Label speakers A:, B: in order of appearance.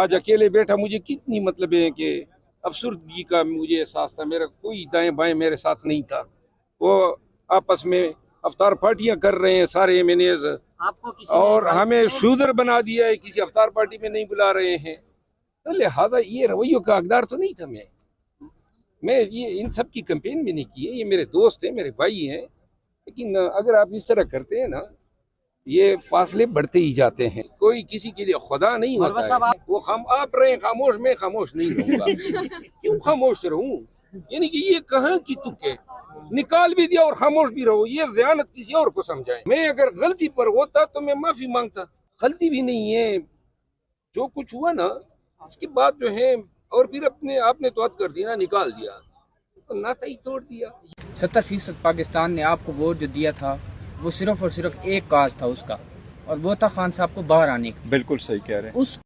A: آج اکیلے بیٹھا مجھے کتنی مطلب ہے کہ افسردگی کا مجھے احساس تھا. میرا کوئی دائیں بائیں میرے ساتھ نہیں تھا. وہ آپس میں افطار پارٹیاں کر رہے ہیں سارے ایم این ایز, اور ہمیں شودر بنا دیا ہے, کسی افطار پارٹی میں نہیں بلا رہے ہیں. لہٰذا یہ رویوں کا حقدار تو نہیں تھا. میں یہ ان سب کی کمپین میں نہیں کی ہے. یہ میرے دوست ہیں, میرے بھائی ہیں, لیکن اگر آپ اس طرح کرتے ہیں نا, یہ فاصلے بڑھتے ہی جاتے ہیں. کوئی کسی کے لیے خدا نہیں ہوتا ہے. وہ آپ رہے خاموش, میں خاموش نہیں رہوں گا. کیوں خاموش رہوں؟ یعنی کہ یہ کہاں کی تک ہے, نکال بھی دیا اور خاموش بھی رہو, یہ ذہانت کسی اور کو سمجھائے. میں اگر غلطی پر ہوتا تو میں معافی مانگتا. غلطی بھی نہیں ہے, جو کچھ ہوا نا اس کے بعد جو ہے, اور پھر آپ نے تو حد کر دیا نا, نکال دیا, ناتا ہی توڑ دیا.
B: 70% پاکستان نے آپ کو ووٹ جو دیا تھا وہ صرف اور صرف ایک کاز تھا اس کا, اور وہ تھا خان صاحب کو باہر آنے کا.
C: بالکل صحیح کہہ رہے ہیں.
B: اس